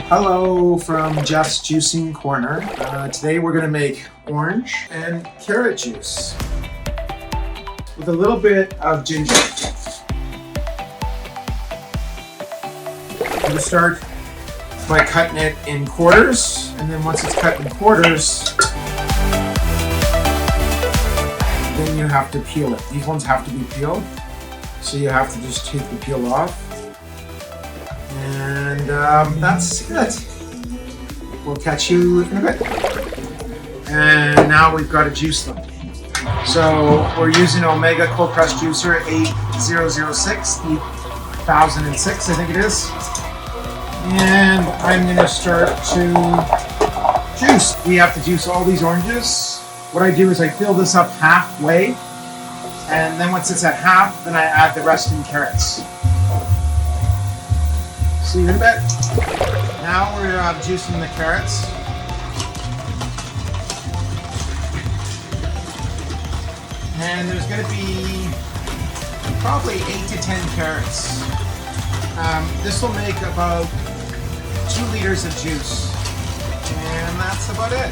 Hello from Jeff's Juicing Corner. Today we're going to make orange and carrot juice with a little bit of ginger. I'm going to start by cutting it in quarters, and then once it's cut in quarters, then you have to peel it. These ones have to be peeled, so you have to just take the peel off. And that's it. We'll catch you in a bit. And now we've got to juice them. So we're using Omega cold press juicer 8006, 8006 I think it is. And I'm going to start to juice. We have to juice all these oranges. What I do is I fill this up halfway, and then once it's at half, then I add the rest in carrots. See you in a bit. Now we're juicing the carrots. And there's going to be probably 8 to 10 carrots. This will make about 2 liters of juice. And that's about it.